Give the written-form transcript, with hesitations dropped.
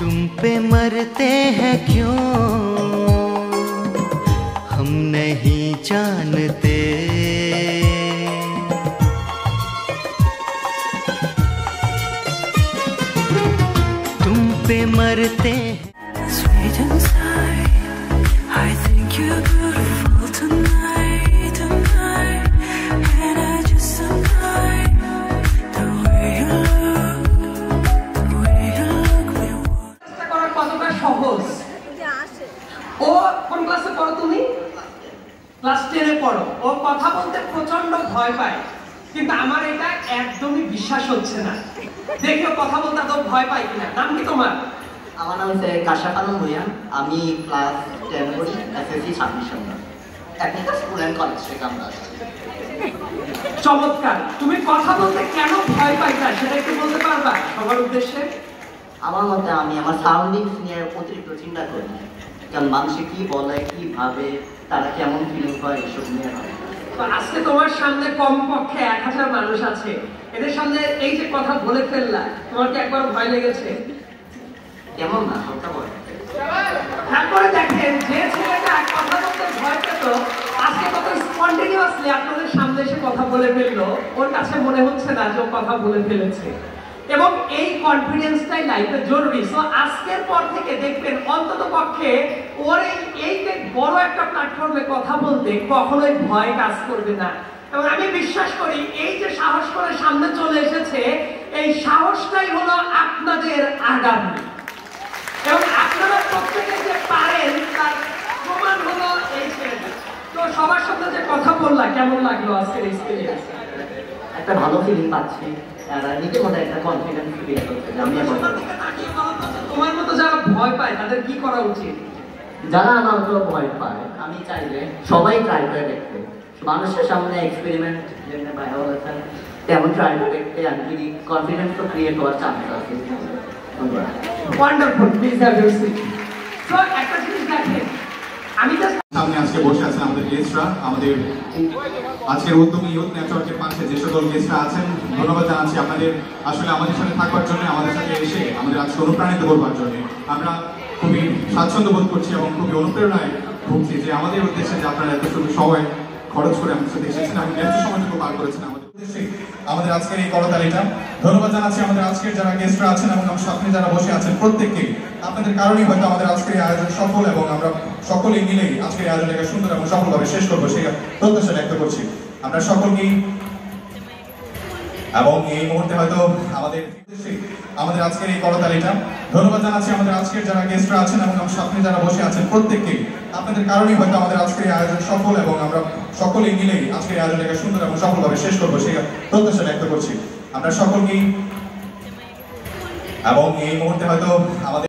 तुम पे मरते हैं क्यों हम नहीं जानते, तुम पे मरते हैं। Sweet inside, I think you're beautiful tonight, tonight, and I just admire the way you look, the way you look me. চেষ্টা করা কতটা সহজ। ও কোন ক্লাসে পড়ো তুমি? ক্লাস 10 এ পড়ো। ও কথা বলতে প্রচন্ড ভয় পায়, কিন্তু আমার এটা একদমই বিশ্বাস হচ্ছে না। দেখো কথা বলতে তো ভয় পায় কিনা। নাম কি তোমার? আমার নাম হচ্ছে কাশাফ আলম ভুঁইয়া। আমি ক্লাস 10 পড়ি, SSC submission technical school and college থেকে আমরা। চমৎকার। তুমি কথা বলতে কেন ভয় পাইতা সেটা একটু বলতে পারবা সবার উদ্দেশ্যে? আমার মতে আমি আমার সারাউন্ডিংস নিয়ে অতিরিক্ত চিন্তা করি, কারণ মানুষে কি বলে, কি ভাবে, তারা কেমন ফিলিং হয়, এসব নিয়ে হয়। তো আজকে তোমার সামনে কমপক্ষে 1000 মানুষ আছে, এদের সামনে এই যে কথা বলে ফেললা, তোমার কি একবার ভয় লেগেছে? কেমন না, হালকা ভয়। তারপরে দেখেন যে ছেলেটা কথা বলতে ভয় পেত আজকে কত স্পন্টেনিয়াসলি আপনাদের সামনে এসে কথা বলে ফেললো। ওর কাছে মনে হচ্ছে না যে ও কথা বলে ফেলেছে, এবং এই কনফিডেন্সটাই লাইফে জরুরি। সো আজকের পর থেকে দেখবেন অন্তত পক্ষে ওর এই বড় একটা প্ল্যাটফর্মে কথা বলতে কখনোই ভয় কাজ করবে না। এবং আমি বিশ্বাস করি এই যে সাহস করে সামনে চলে এসেছে, এই সাহসটাই হলো আপনাদের আগামী, এবং আপনারা প্রত্যেকে যে পারেন তার প্রমাণ হলো এই ছেলেটা। তো সবার সাথে যে কথা বললা, কেমন লাগলো আজকের এক্সপেরিয়েন্স? একটা ভালো ফিলিং পাচ্ছি, আর নিজের মধ্যে একটা কনফিডেন্স ফিল হচ্ছে যে আমি এখন। তোমার মতো যারা ভয় পায় তাদের কি করা উচিত? যারা আমার মতো ভয় পায়, আমি চাইলে সবাই ট্রাই করে দেখতে, মানুষের সামনে এক্সপেরিমেন্ট যেমন ভাইয়া বলেছেন তেমন ট্রাই করে দেখতে, আর যদি কনফিডেন্স তো ক্রিয়েট হওয়ার চান্স আছে। ধন্যবাদ। Wonderful, please have your seat. So একটা জিনিস দেখেন, আমি জাস্ট সামনে আজকে বসে আছেন আমাদের গেস্টরা, আমাদের আজকের উদ্যোগী ইউথ নেটওয়ার্কের পাশে যে সকল গেস্টরা আছেন, ধন্যবাদ জানাচ্ছি আপনাদের আসলে আমাদের সাথে থাকবার জন্য, আমাদের সাথে এসে আমাদের আজকে অনুপ্রাণিত করবার জন্য। আমরা খুবই স্বাচ্ছন্দ্য বোধ করছি এবং খুবই অনুপ্রেরণায় ভুগছি যে আমাদের উদ্দেশ্যে যে আপনারা এত শুধু সময় খরচ করে আমাদের সাথে এসেছেন এবং ব্যস্ত সময়টুকু পার করেছেন আমাদের উদ্দেশ্যে। আমাদের আজকের এই করতালিটা ধন্যবাদ জানাচ্ছি আমাদের আজকের যারা গেস্টরা আছেন এবং আমার সামনে যারা বসে আছেন প্রত্যেককে। আপনাদের কারণেই হয়তো আমাদের আজকের এই আয়োজন সফল, এবং আমরা সকলেই মিলেই আজকের আয়োজনটাকে সুন্দর এবং সফলভাবে শেষ করবো সেই প্রত্যাশা ব্যক্ত করছি আমরা সকলকেই। এবং এই মুহূর্তে হয়তো আমাদের আজকের এই করতালিটা ধন্যবাদ জানাচ্ছি আমাদের আজকের যারা গেস্টরা আছেন এবং আমার সামনে যারা বসে আছেন প্রত্যেককে। আপনাদের কারণেই হয়তো আমাদের আজকের এই আয়োজন সফল, এবং আমরা সকলেই মিলেই আজকের আয়োজনটাকে সুন্দর এবং সফলভাবে শেষ করবো সেই প্রত্যাশা ব্যক্ত করছি আমরা সকলকেই। এবং এই মুহূর্তে হয়তো আমাদের